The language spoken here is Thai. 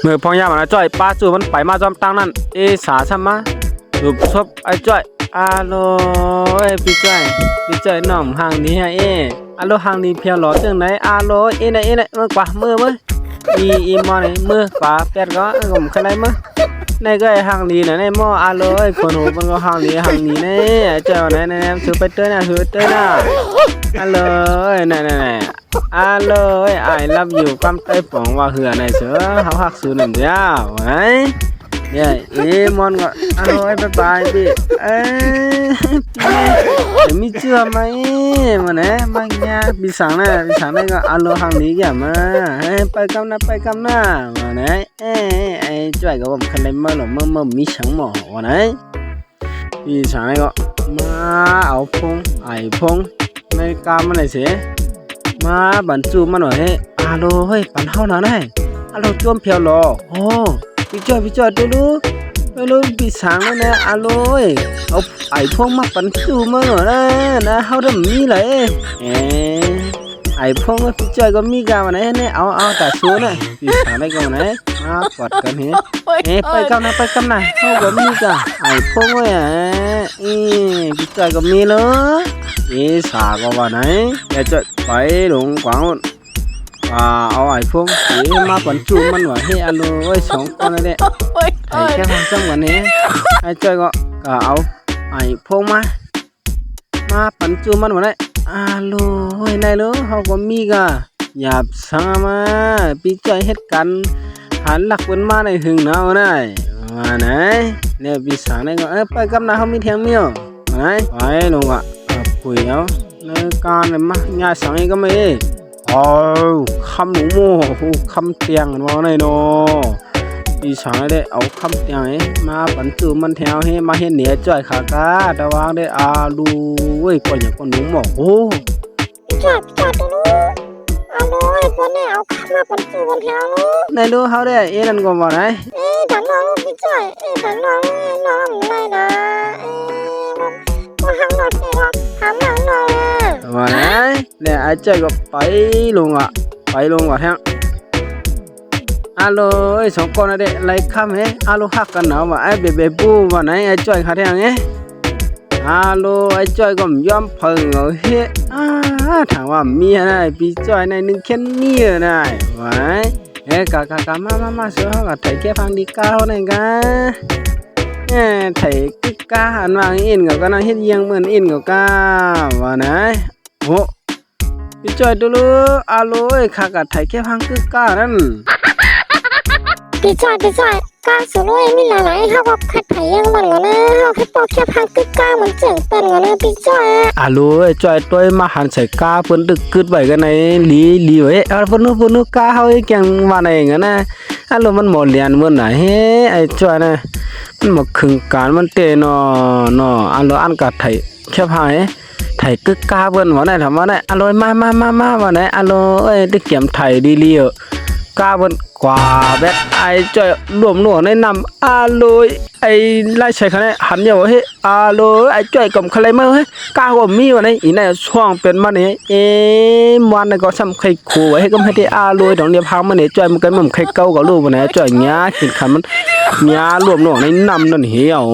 เมื่อพอยามมันจ้อยป้าจู่มันไปมาจอมตังนั่นเอสาซัมมารูปชบไอ้จ้อยอาโลพี่จ้อยน้องห่างนี้ฮะอาโลห่างนี้เพียวหล่อจังไหนอาโลไหนเมื่อกว่ามือมั้ยอีมอนี่มือกว่าแปดก็ผมใครมั้ยในก็ไอ้ห่างนี้นะในหม้ออาโลคนหูมันก็ห่างนี้นี่เจ้าไหนถือไปเต้นนะอาโลนั่นอาโลไอ้รับอยู่ความใต้ป๋องว่าเหือในเสือเขาหักสูนเดียวไว้เนี่ยมอนก็อาโลไปพี่พี่มีเชื่อไหมมันเนี่ยบางอย่างพี่สั่งนะก็อาโลห่างนี้แกมาไปกำนะมันเนี่ยไอ้จ่อยก็ผมคันเลยเมื่อมีช่างหมอวันไหนพี่สั่งก็มาเอาพงไอ้พงไม่กล้ามันเลยสิมาบรรจุมันหน่อยอาโลเฮ้ยปั่นเฮาหน่อยนะอาโลจ้วมเพียวหรอโอ้พี่จ้อยดูดูพี่สั่งเลยนะอาโลเอาไอ้พงมาปั่นจูมาหน่อยนะเฮาเริ่มมีเลยไอ้พงพี่จ้อยก็มีกันวันไหนเนี่ยเอาแต่สู้นะพี่สั่งได้กันวันไหนมากอดกันไปกันนะเขาก็มีกันไอ้พงพี่จ้อยก็มีเลยสาก็ว่าไหนแต่จะไปหลงกวางเอาไอ้พงมาปั่นจูมันว่าให้อาโลสองคนนั่นแหละไอ้แค่ฟังจังวันนี้ไอ้จ้อยก็เอาไอ้พงมาปั่นจูมันว่าไหนอาโลในเรื่องเขาก็มีกันหยาบสังมาพี่จ้อยเฮ็ดกันหันหลักเป็นมาในหึงเนาะนะว่าไหนเนี่ยพี่สาวเนี่ยก็ไปกับน้าเขามีเทียงเมียวไหนไปลงคุยเอาในการเลยมาญาติสังเองก็ไม่คำหนูโม่คำเตียงว่าไหนเนาะพี่สาวได้เอาคำเตียงมาปั่นจูมันแถวให้มาเห็นเหนือจ่อยขากาแต่ว่าได้ดูก่อนอย่างก่อนหนูหมอกจอดดูอาโลคนเนี่ยเอาคำมาปั่นจูมันแถวในดูเขาได้นั่นก็ว่าไหนถังน้องพี่จ้อยถังน้องอะไรนะมาหังหน่อยหามหลังหน่อยว่าไหนเนี่ยไอ้เจ้าก็ไปลงแทงอาโลสองคนนั่นเด็กไล่ข้ามอาโลหักกันหนาวว่าไอ้เบบูว่าไหนไอ้จ้อยขาแทงอาโลไอ้จ้อยก็ยอมเพิ่งถามว่ามีอะไรพี่จ้อยในหนึ่งแค่นี้นะว่ากะมาเสือเขาก็ไถแค่ฟังดีก้าวนี่กันไถกึกก้าหันวางอินก็น่าเฮ็ดยังเหมือนอินก็ว่าไหนโอ้พี่จ้อยดูลูอาโลข้าก็ไถแค่ฟังกึกก้านั่นพี่จ้อยกาสุโรยมีหลายเขาบอกคัดไถยังมันก็นะเขาแค่ปอกแค่พังกึกก้าเหมือนเจ๋งเป็นก็นะพี่จ้อยอาโลจ้อยตัวมาหันใส่ก้าเพิ่นตึกกึดไว้กันในลีไว้เพิ่นก้าเฮาแกงว่าไหนกันนะอาโลมันหมดเรียนมื้อไหนไอ้จ้อยนะมันบ่คึงการมันเตเนาะอาโลอันก็ไถแค่พายไถกึกก้าเพิ่นว่าไหนถามว่าไหนอาโลมาว่าไหนอาโลได้เก็บไถดีๆก้าเพิ่นกว่าแบบไอ้จ้อยรวมหน่วในนำอาโลไอ้ไล่ใช้คันนี้หันเหนียวอาโลไอ้จ้อยกำใครมาก้าก็มีว่าไหนอีไหนช่วงเป็นมาเนี่ยมันก็ซ้ำไข่ขู่ไว้ก็ไม่ได้อาโลดอกเดียวพังมันเนี่ยจ้อยมันก็เหมือนไข่เก่ากับลูกว่าไหนจ้อยเงี้ยกินคันมันเงี้ยรวมหน่วในนำนั่นเหี่ยว